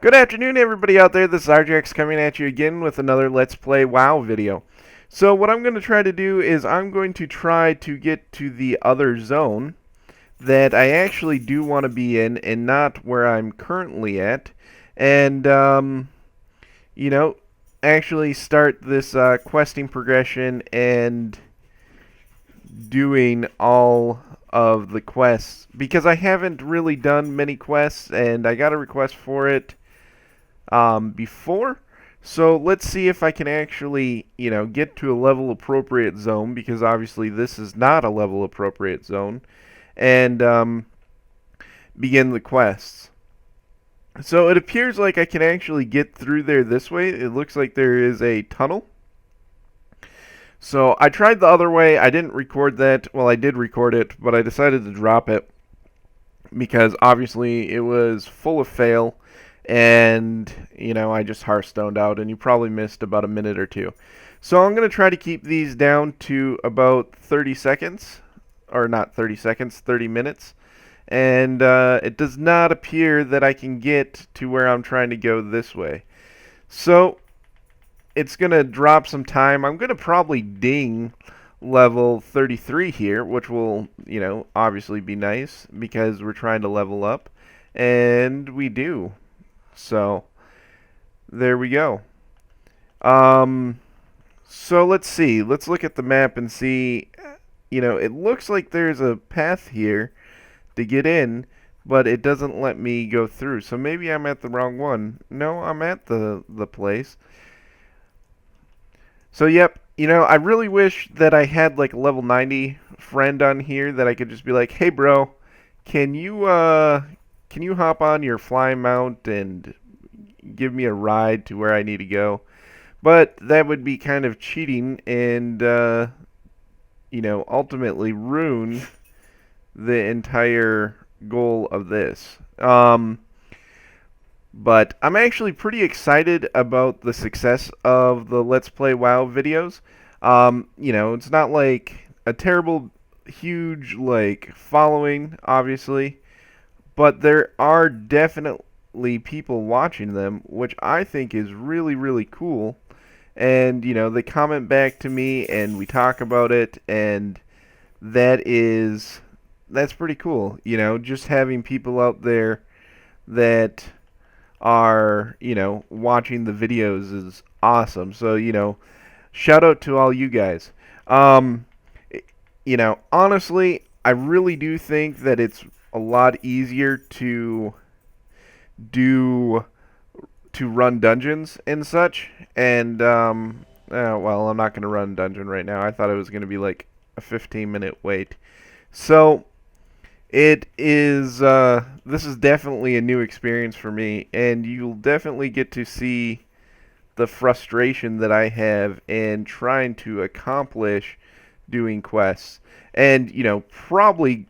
Good afternoon, everybody out there. This is Arjax coming at you again with another Let's Play WoW video. So what I'm going to try to do is I'm going to try to get to the other zone that I actually do want to be in and not where I'm currently at. And, you know, actually start this questing progression and doing all of the quests. Because I haven't really done many quests and I got a request for it before. So let's see if I can actually, get to a level appropriate zone, because obviously this is not a level appropriate zone, and begin the quests. So it appears like I can actually get through there this way. It looks like there is a tunnel. So I tried the other way. I didn't record that. Well, I did record it, but I decided to drop it because obviously it was full of fail, and I just Hearthstoned out, and you probably missed about a minute or two. So I'm going to try to keep these down to about 30 seconds, or not 30 seconds, 30 minutes, and it does not appear that I can get to where I'm trying to go this way. So it's going to drop some time. I'm going to probably ding level 33 here, which will, obviously be nice because we're trying to level up, and we do. So there we go. So let's see. Let's look at the map and see. It looks like there's a path here to get in, but it doesn't let me go through. So maybe I'm at the wrong one. No, I'm at the place. So yep, I really wish that I had like a level 90 friend on here that I could just be like, "Hey bro, can you hop on your flying mount and give me a ride to where I need to go?" But that would be kind of cheating and ultimately ruin the entire goal of this. But I'm actually pretty excited about the success of the Let's Play WoW videos. It's not like a terrible, huge, like, following, obviously, but there are definitely people watching them, which I think is really, really cool. And, they comment back to me, and we talk about it, and that's pretty cool. Just having people out there that are, watching the videos is awesome. So, shout out to all you guys. Um, Honestly, I really do think that it's a lot easier do to run dungeons and such. And well, I'm not going to run dungeon right now. I thought it was going to be like a 15-minute wait. So it is. This is definitely a new experience for me, and you'll definitely get to see the frustration that I have in trying to accomplish doing quests. And, probably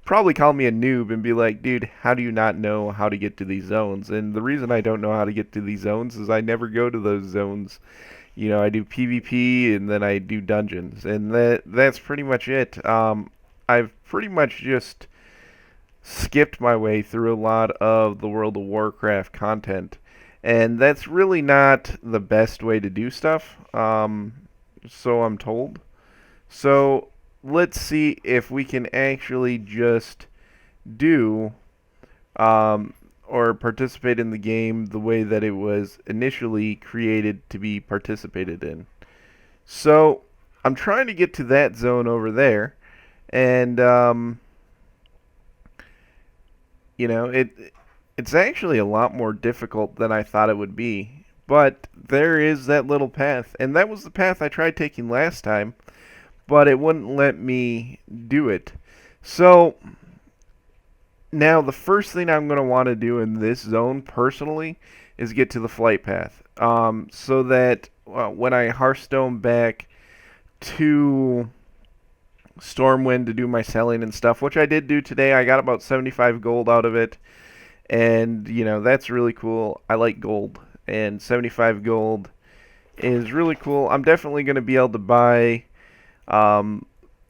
probably call me a noob and be like, "Dude, how do you not know how to get to these zones?" And the reason I don't know how to get to these zones is I never go to those zones. I do PvP and then I do dungeons, and that's pretty much it. I've pretty much just skipped my way through a lot of the World of Warcraft content, and that's really not the best way to do stuff. So I'm told. So let's see if we can actually just do or participate in the game the way that it was initially created to be participated in. So I'm trying to get to that zone over there, and it's actually a lot more difficult than I thought it would be. But there is that little path, and that was the path I tried taking last time, but it wouldn't let me do it. So now the first thing I'm going to want to do in this zone personally is get to the flight path, so that when I Hearthstone back to Stormwind to do my selling and stuff, which I did do today, I got about 75 gold out of it, and that's really cool. I like gold, and 75 gold is really cool. I'm definitely going to be able to buy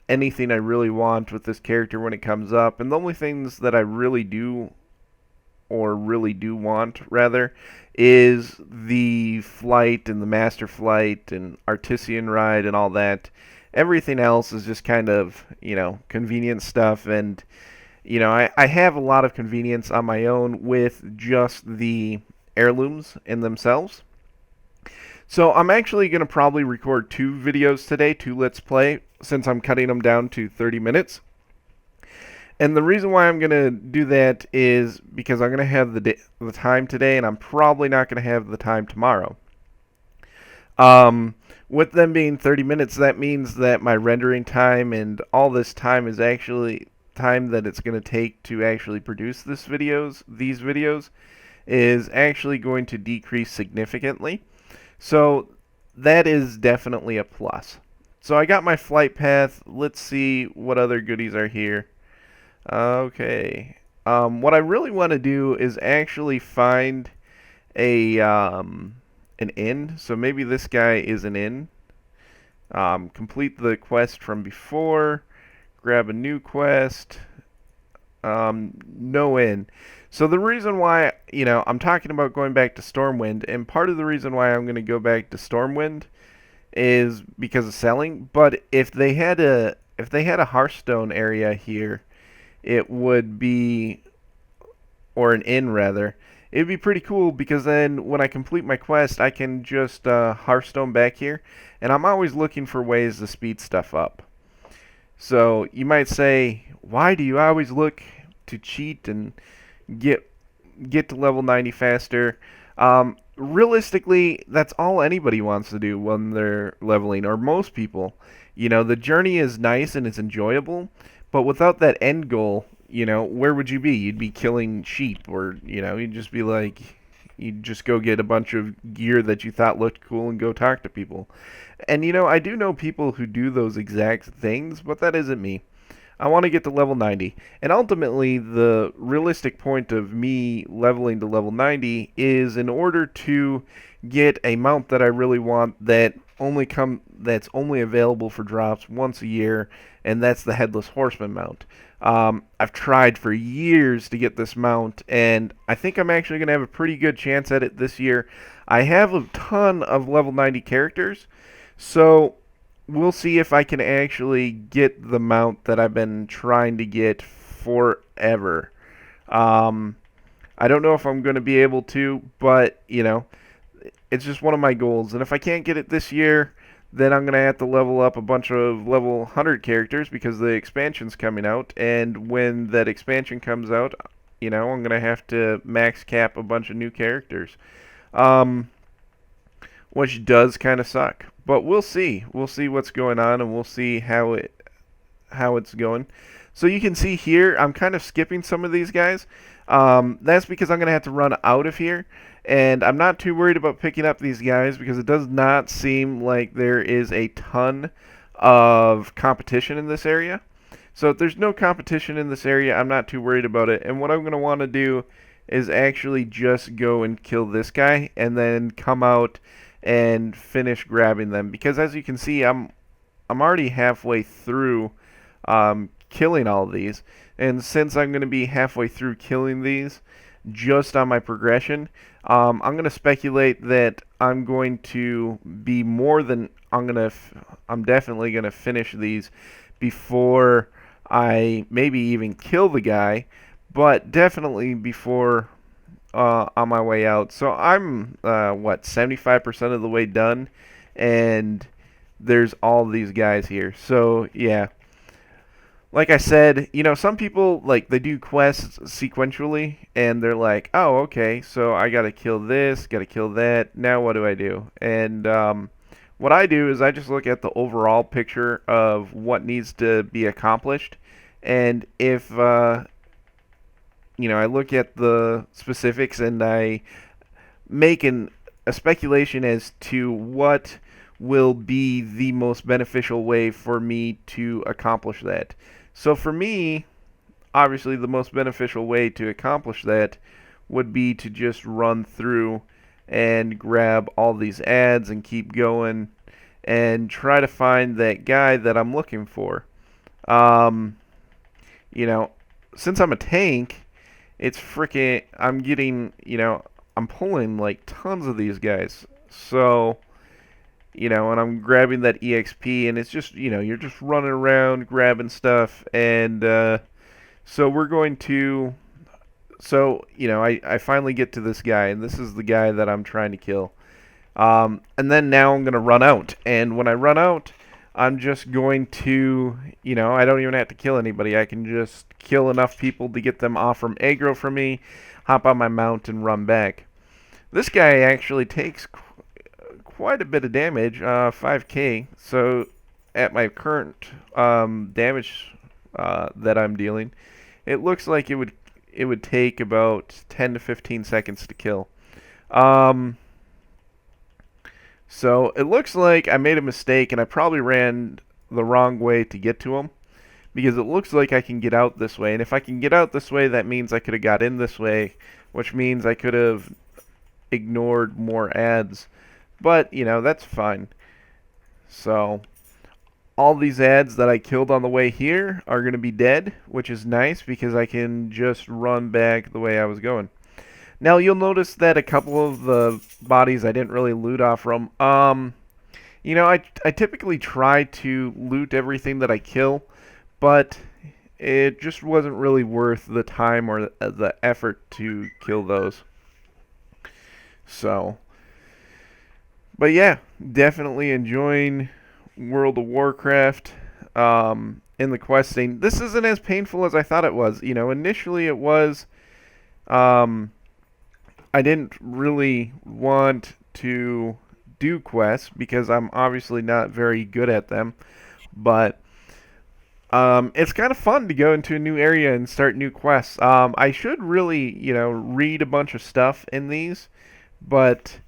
anything I really want with this character when it comes up, and the only things that I really do or really do want, rather, is the flight and the master flight and artisan ride and all that. Everything else is just kind of, convenient stuff. And, I have a lot of convenience on my own with just the heirlooms in themselves. So I'm actually going to probably record 2 videos today, 2 Let's Play, since I'm cutting them down to 30 minutes. And the reason why I'm going to do that is because I'm going to have the time today, and I'm probably not going to have the time tomorrow. With them being 30 minutes, that means that my rendering time and all this time is actually time that it's going to take to actually produce these videos is actually going to decrease significantly. So that is definitely a plus. So I got my flight path. Let's see what other goodies are here. Okay. What I really want to do is actually find an inn. So maybe this guy is an inn. Complete the quest from before. Grab a new quest. No inn. So the reason why, I'm talking about going back to Stormwind, and part of the reason why I'm going to go back to Stormwind is because of selling. But if they had a Hearthstone area here, it would be, or an inn rather, it would be pretty cool, because then when I complete my quest, I can just Hearthstone back here, and I'm always looking for ways to speed stuff up. So you might say, why do you always look to cheat and get to level 90 faster? Realistically, that's all anybody wants to do when they're leveling, or most people. The journey is nice and it's enjoyable, but without that end goal, where would you be? You'd be killing sheep, or, you'd just be like, you'd just go get a bunch of gear that you thought looked cool and go talk to people. And, I do know people who do those exact things, but that isn't me. I want to get to level 90. And ultimately, the realistic point of me leveling to level 90 is in order to get a mount that I really want that's only available for drops once a year, and that's the Headless Horseman mount. I've tried for years to get this mount, and I think I'm actually going to have a pretty good chance at it this year. I have a ton of level 90 characters, so we'll see if I can actually get the mount that I've been trying to get forever. I don't know if I'm going to be able to, but, it's just one of my goals. And if I can't get it this year, then I'm going to have to level up a bunch of level 100 characters, because the expansion's coming out. And when that expansion comes out, I'm going to have to max cap a bunch of new characters. Which does kind of suck. But we'll see. We'll see what's going on, and we'll see how it's going. So you can see here, I'm kind of skipping some of these guys. That's because I'm going to have to run out of here. And I'm not too worried about picking up these guys, because it does not seem like there is a ton of competition in this area. So if there's no competition in this area, I'm not too worried about it. And what I'm going to want to do is actually just go and kill this guy, and then come out and finish grabbing them, because as you can see, I'm already halfway through killing all of these. And since I'm going to be halfway through killing these just on my progression, I'm going to speculate that I'm going to be more than I'm definitely going to finish these before I maybe even kill the guy, but definitely before on my way out. So I'm 75% of the way done, and there's all these guys here. So yeah, like I said, some people, like, they do quests sequentially, and they're like, oh, okay, so I gotta kill this, gotta kill that, now what do I do? And what I do is I just look at the overall picture of what needs to be accomplished, and if I look at the specifics, and I make a speculation as to what will be the most beneficial way for me to accomplish that. So for me, obviously the most beneficial way to accomplish that would be to just run through and grab all these ads and keep going and try to find that guy that I'm looking for. Since I'm a tank, it's freaking, I'm getting, I'm pulling like tons of these guys. So, and I'm grabbing that EXP, and it's just, you're just running around grabbing stuff, and so we're going to, so, I finally get to this guy, and this is the guy that I'm trying to kill. And then now I'm going to run out, and when I run out, I'm just going to, I don't even have to kill anybody. I can just kill enough people to get them off from aggro from me, hop on my mount, and run back. This guy actually takes quite a bit of damage, 5k. So at my current damage that I'm dealing, it looks like it would take about 10 to 15 seconds to kill. So it looks like I made a mistake, and I probably ran the wrong way to get to him, because it looks like I can get out this way. And if I can get out this way, that means I could have got in this way, which means I could have ignored more ads. But, that's fine. So all these ads that I killed on the way here are going to be dead, which is nice because I can just run back the way I was going. Now, you'll notice that a couple of the bodies I didn't really loot off from. I typically try to loot everything that I kill, but it just wasn't really worth the time or the effort to kill those. So, but yeah, definitely enjoying World of Warcraft in the questing. This isn't as painful as I thought it was. Initially it was. I didn't really want to do quests because I'm obviously not very good at them, but it's kind of fun to go into a new area and start new quests. I should really, read a bunch of stuff in these, but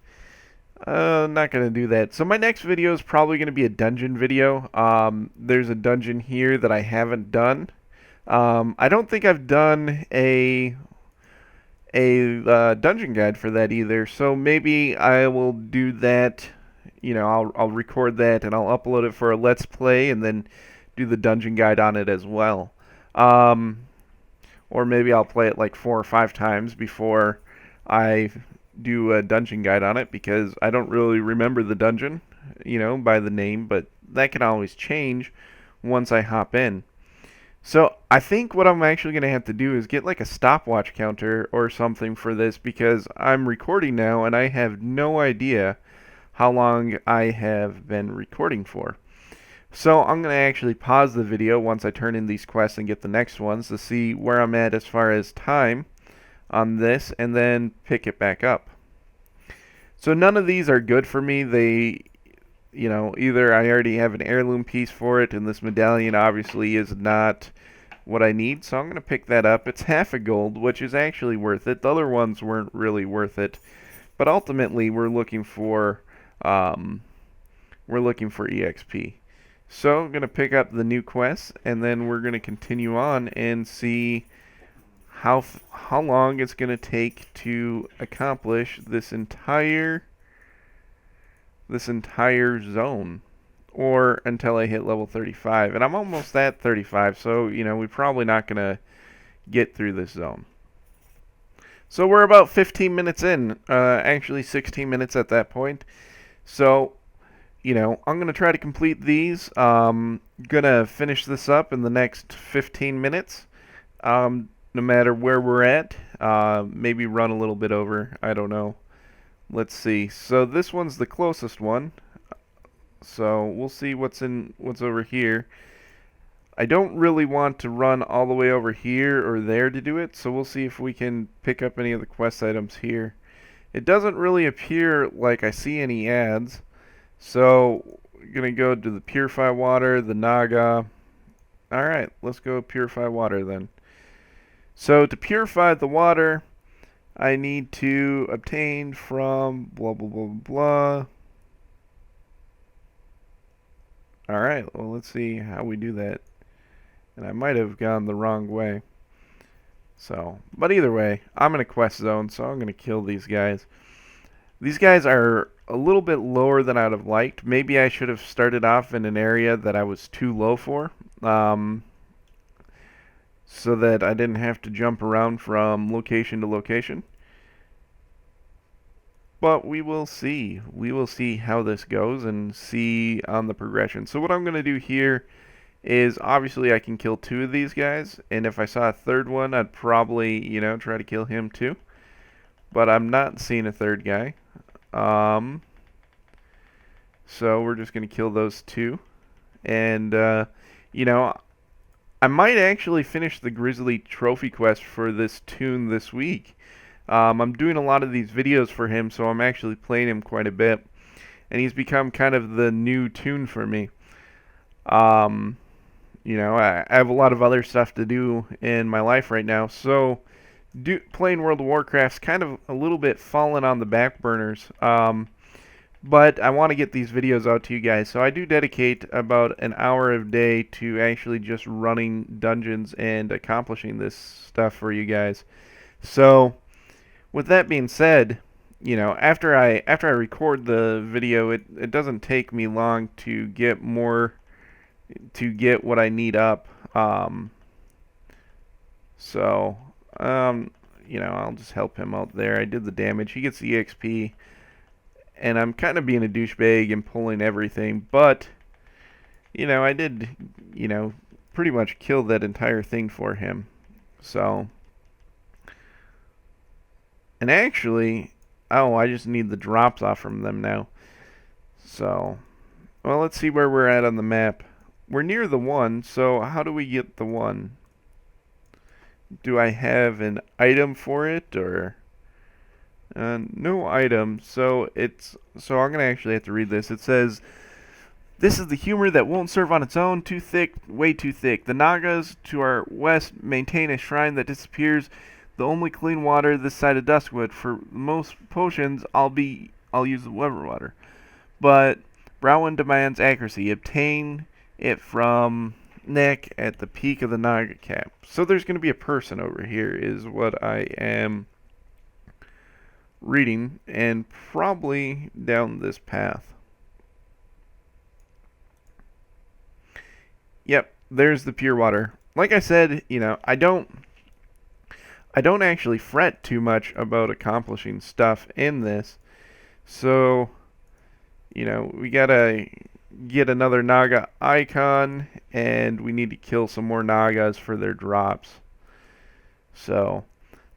I'm not going to do that. So my next video is probably going to be a dungeon video. There's a dungeon here that I haven't done. I don't think I've done a dungeon guide for that either, so maybe I will do that. I'll record that and I'll upload it for a let's play and then do the dungeon guide on it as well. Or maybe I'll play it like 4 or 5 times before I do a dungeon guide on it, because I don't really remember the dungeon, by the name, but that can always change once I hop in. So I think what I'm actually going to have to do is get like a stopwatch counter or something for this, because I'm recording now and I have no idea how long I have been recording for. So I'm going to actually pause the video once I turn in these quests and get the next ones to see where I'm at as far as time on this, and then pick it back up. So none of these are good for me. They, either I already have an heirloom piece for it, and this medallion obviously is not what I need, so I'm going to pick that up. It's half a gold, which is actually worth it. The other ones weren't really worth it, but ultimately we're looking for EXP. So I'm going to pick up the new quest, and then we're going to continue on and see how long it's going to take to accomplish this entire zone, or until I hit level 35. And I'm almost at 35, so we're probably not going to get through this zone. So we're about 15 minutes in, actually 16 minutes at that point. So I'm going to try to complete these. Going to finish this up in the next 15 minutes. No matter where we're at, maybe run a little bit over, I don't know. Let's see. So this one's the closest one. So we'll see what's over here. I don't really want to run all the way over here or there to do it, so we'll see if we can pick up any of the quest items here. It doesn't really appear like I see any ads, so we're going to go to the Purify Water, the Naga. Alright, let's go Purify Water then. So to purify the water, I need to obtain from blah blah blah blah. Alright, well let's see how we do that. And I might have gone the wrong way. So, but either way, I'm in a quest zone, so I'm going to kill these guys. These guys are a little bit lower than I'd have liked. Maybe I should have started off in an area that I was too low for. so that I didn't have to jump around from location to location. But we will see. We will see how this goes and see on the progression. So what I'm going to do here is obviously I can kill 2 of these guys, and if I saw a third one, I'd probably, try to kill him too. But I'm not seeing a third guy. So we're just going to kill those 2. And, I might actually finish the Grizzly Trophy quest for this tune this week. I'm doing a lot of these videos for him, so I'm actually playing him quite a bit. And he's become kind of the new tune for me. I have a lot of other stuff to do in my life right now, so playing World of Warcraft's kind of a little bit fallen on the back burners. But I want to get these videos out to you guys, so I do dedicate about an hour a day to actually just running dungeons and accomplishing this stuff for you guys. So, with that being said, after I record the video, it doesn't take me long to get what I need up. I'll just help him out there. I did the damage. He gets the EXP. And I'm kind of being a douchebag and pulling everything, but, I did, pretty much kill that entire thing for him. So, and actually, I just need the drops off from them now. So, well, let's see where we're at on the map. We're near the 1, so how do we get the 1? Do I have an item for it, or... no item, so I'm gonna actually have to read this. It says, "This is the humor that won't serve on its own, too thick, way too thick. The Nagas to our west maintain a shrine that disappears the only clean water this side of Duskwood. For most potions, I'll use the river water. But Browen demands accuracy. Obtain it from Nick at the peak of the Naga cap." So there's gonna be a person over here, is what I am reading, and probably down this path. Yep, there's the pure water. Like I said, I don't actually fret too much about accomplishing stuff in this. So, we gotta get another Naga icon, and we need to kill some more Nagas for their drops. So,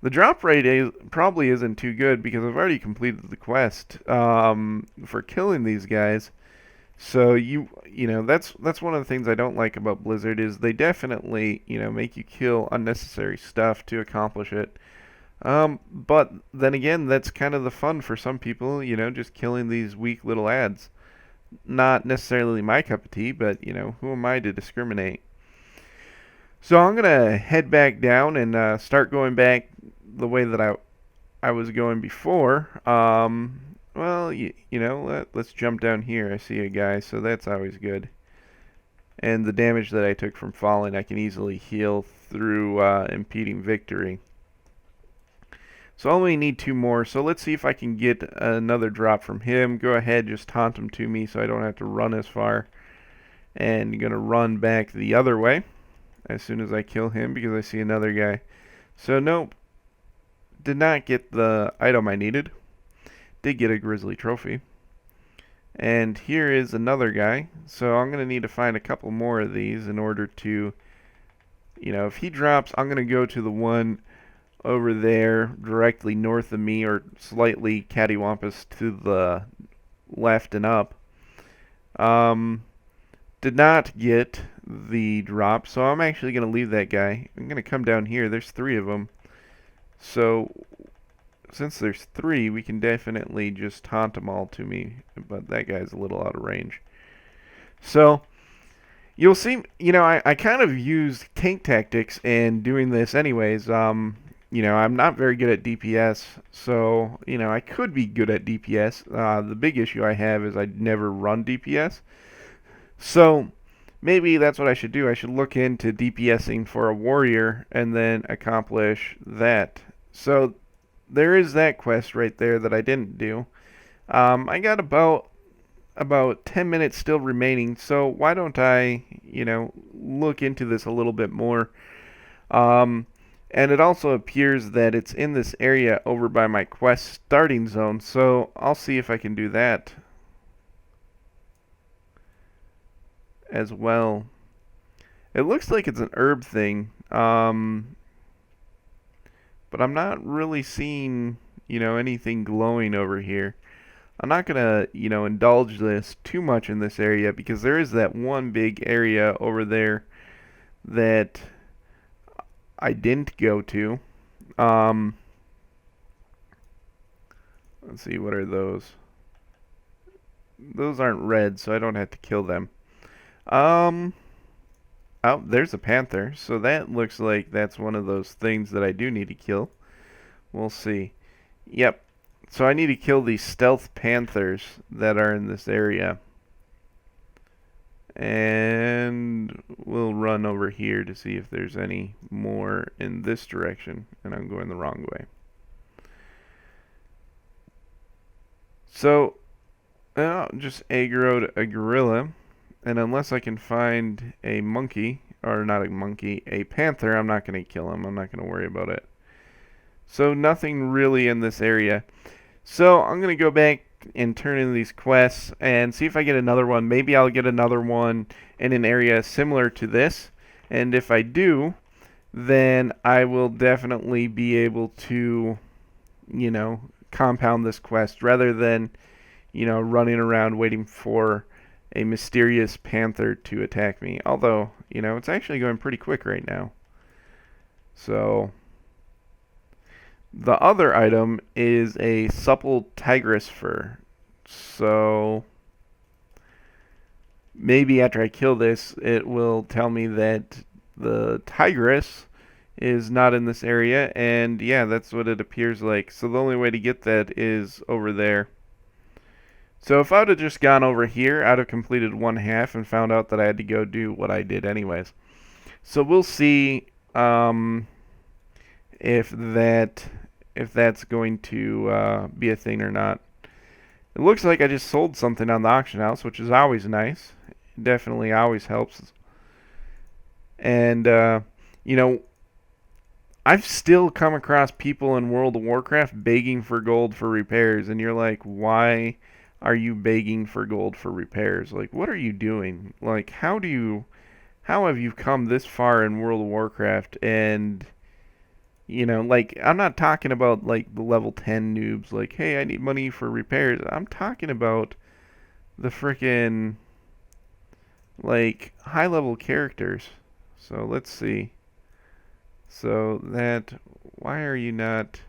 the drop rate probably isn't too good because I've already completed the quest for killing these guys. So that's one of the things I don't like about Blizzard is they definitely make you kill unnecessary stuff to accomplish it. But then again, that's kind of the fun for some people. Just killing these weak little ads. Not necessarily my cup of tea, but who am I to discriminate? So I'm gonna head back down and start going back the way that I was going before. Let's jump down here. I see a guy, so that's always good. And the damage that I took from falling, I can easily heal through impeding victory. So I only need 2 more, so let's see if I can get another drop from him. Go ahead, just taunt him to me so I don't have to run as far. And I'm going to run back the other way as soon as I kill him because I see another guy. So nope, did not get the item I needed. Did get a Grizzly Trophy. And here is another guy. So I'm going to need to find a couple more of these in order to, if he drops, I'm going to go to the one over there directly north of me or slightly cattywampus to the left and up. Did not get the drop, so I'm actually going to leave that guy. I'm going to come down here. There's 3 of them. So since there's 3, we can definitely just taunt them all to me, but that guy's a little out of range. So you'll see, I kind of use tank tactics in doing this anyways. I'm not very good at DPS, so, I could be good at DPS. The big issue I have is I never run DPS. So maybe that's what I should do. I should look into DPSing for a warrior and then accomplish that. So there is that quest right there that I didn't do. I got about 10 minutes still remaining, so why don't I, look into this a little bit more. And it also appears that it's in this area over by my quest starting zone, so I'll see if I can do that as well. It looks like it's an herb thing, but I'm not really seeing, anything glowing over here. I'm not gonna, indulge this too much in this area because there is that one big area over there that I didn't go to. Um, let's see, what are those? Those aren't red, so I don't have to kill them. Um, oh, there's a panther, so that looks like that's one of those things that I do need to kill. We'll see. Yep. So I need to kill these stealth panthers that are in this area. And we'll run over here to see if there's any more in this direction. And I'm going the wrong way. So, just aggroed a gorilla. And unless I can find a monkey, or not a monkey, a panther, I'm not going to kill him. I'm not going to worry about it. So nothing really in this area. So I'm going to go back and turn in these quests and see if I get another one. Maybe I'll get another one in an area similar to this. And if I do, then I will definitely be able to, compound this quest rather than, running around waiting for a mysterious panther to attack me. Although, it's actually going pretty quick right now. So the other item is a supple tigress fur. So maybe after I kill this, it will tell me that the tigress is not in this area. And yeah, that's what it appears like. So the only way to get that is over there. So if I would have just gone over here, I'd have completed one half and found out that I had to go do what I did anyways. So we'll see if that's going to be a thing or not. It looks like I just sold something on the auction house, which is always nice. It definitely always helps. And, I've still come across people in World of Warcraft begging for gold for repairs, and you're like, why are you begging for gold for repairs? Like, what are you doing? Like, how have you come this far in World of Warcraft and... like, I'm not talking about, like, the level 10 noobs, like, hey, I need money for repairs. I'm talking about the frickin', like, high-level characters. So, let's see. So, why are you not...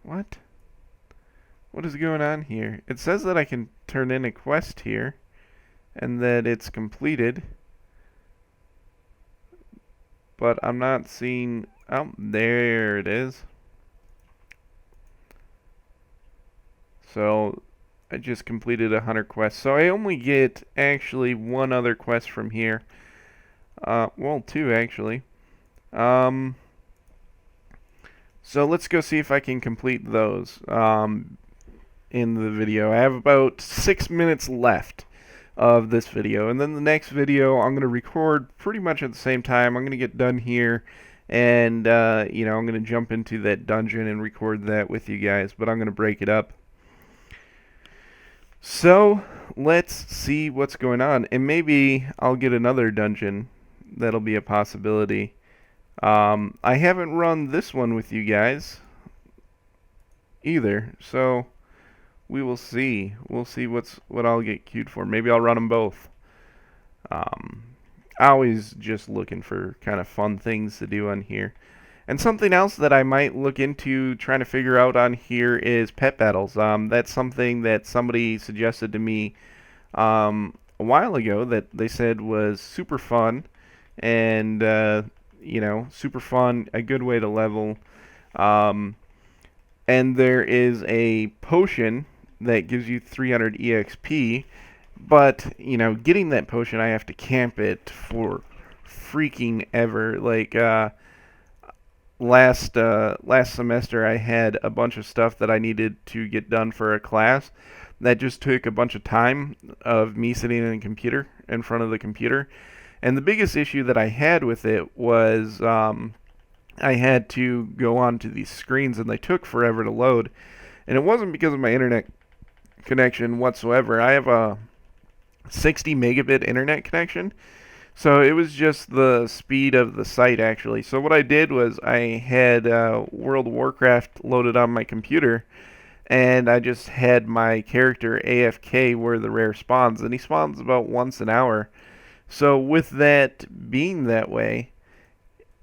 What? What is going on here? It says that I can turn in a quest here and that it's completed. But I'm not seeing... Oh, there it is. So I just completed a 100 quests. So I only get actually one other quest from here. Well, two actually. So let's go see if I can complete those in the video. I have about 6 minutes left of this video, and then the next video I'm going to record pretty much at the same time. I'm going to get done here, and I'm going to jump into that dungeon and record that with you guys, but I'm going to break it up. So let's see what's going on, and maybe I'll get another dungeon. That'll be a possibility. I haven't run this one with you guys either, so we will see. We'll see what I'll get queued for. Maybe I'll run them both. Always just looking for kind of fun things to do on here. And something else that I might look into trying to figure out on here is pet battles. That's something that somebody suggested to me a while ago that they said was super fun and super fun, a good way to level. And there is a potion that gives you 300 EXP, but, getting that potion, I have to camp it for freaking ever. Like, last semester I had a bunch of stuff that I needed to get done for a class that just took a bunch of time of me sitting in front of the computer. And the biggest issue that I had with it was I had to go onto these screens and they took forever to load. And it wasn't because of my internet connection whatsoever. I have a 60 megabit internet connection, so it was just the speed of the site actually. So what I did was I had World of Warcraft loaded on my computer, and I just had my character AFK where the rare spawns, and he spawns about once an hour. So with that being that way,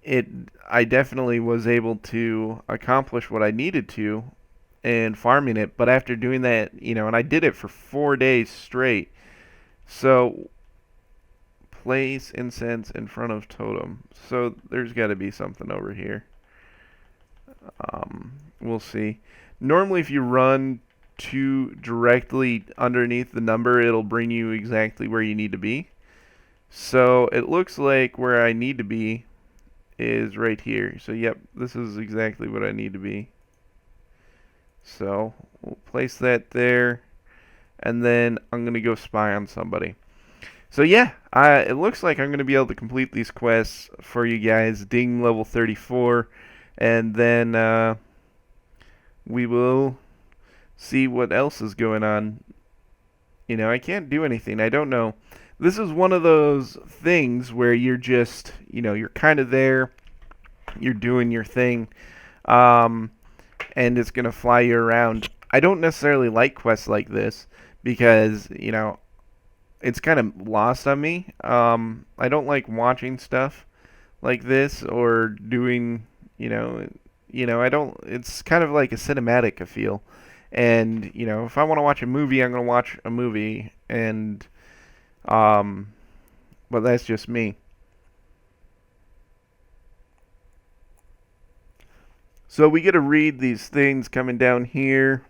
it I definitely was able to accomplish what I needed to in farming it. But after doing that, and I did it for 4 days straight. So place incense in front of totem. So there's got to be something over here. We'll see. Normally, if you run directly underneath the number, it'll bring you exactly where you need to be. So it looks like where I need to be is right here. So yep, this is exactly what I need to be. So we'll place that there, and then I'm gonna go spy on somebody. So yeah, it looks like I'm gonna be able to complete these quests for you guys. Ding level 34, and then we will see what else is going on. I can't do anything. I don't know. This is one of those things where you're just, you're kind of there, you're doing your thing, and it's going to fly you around. I don't necessarily like quests like this because, it's kind of lost on me. I don't like watching stuff like this or doing, I don't, it's kind of like a cinematic, I feel. And, if I want to watch a movie, I'm going to watch a movie, and but that's just me. So we get to read these things coming down here.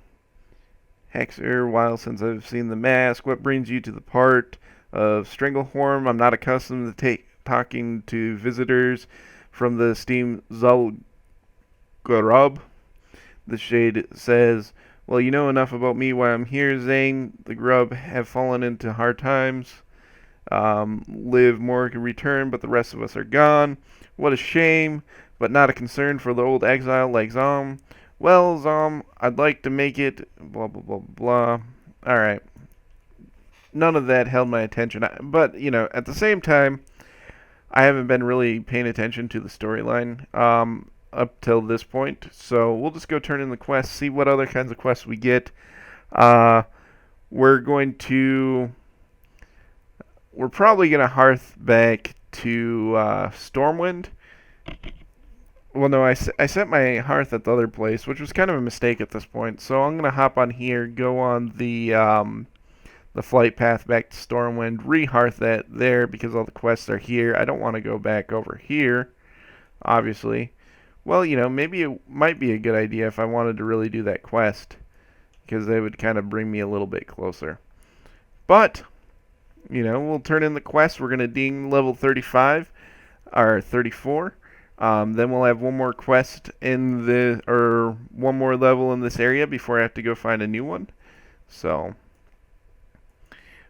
Hexer, while since I've seen the mask, what brings you to the part of Stranglehorn? I'm not accustomed to talking to visitors from the steam Zul'Gurub. The shade says, well, you know enough about me why I'm here, Zane. The grub have fallen into hard times. Liv more can return, but the rest of us are gone. What a shame, but not a concern for the old exile like Zom. Well, Zom, I'd like to make it blah, blah, blah, blah. Alright. None of that held my attention. But, at the same time, I haven't been really paying attention to the storyline up till this point. So we'll just go turn in the quests, see what other kinds of quests we get. We're probably going to hearth back to Stormwind. Well, no, I set my hearth at the other place, which was kind of a mistake at this point. So I'm going to hop on here, go on the flight path back to Stormwind, re-hearth that there because all the quests are here. I don't want to go back over here, obviously. Well, maybe it might be a good idea if I wanted to really do that quest, because they would kind of bring me a little bit closer. But, we'll turn in the quest. We're going to ding level 35, or 34. Then we'll have one more quest one more level in this area before I have to go find a new one. So,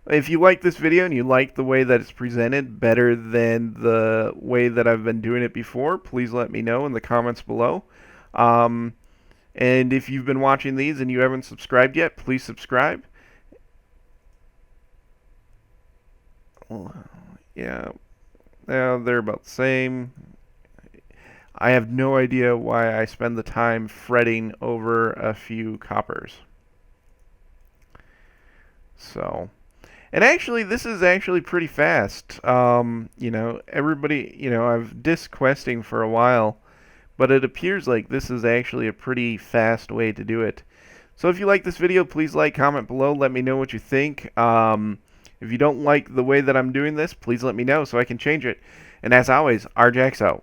if you like this video and you like the way that it's presented better than the way that I've been doing it before, please let me know in the comments below. And if you've been watching these and you haven't subscribed yet, please subscribe. Yeah, they're about the same. I have no idea why I spend the time fretting over a few coppers. So, and actually, this is actually pretty fast. Everybody, I've disc questing for a while, but it appears like this is actually a pretty fast way to do it. So if you like this video, please like, comment below, let me know what you think. If you don't like the way that I'm doing this, please let me know so I can change it. And as always, Arjax out.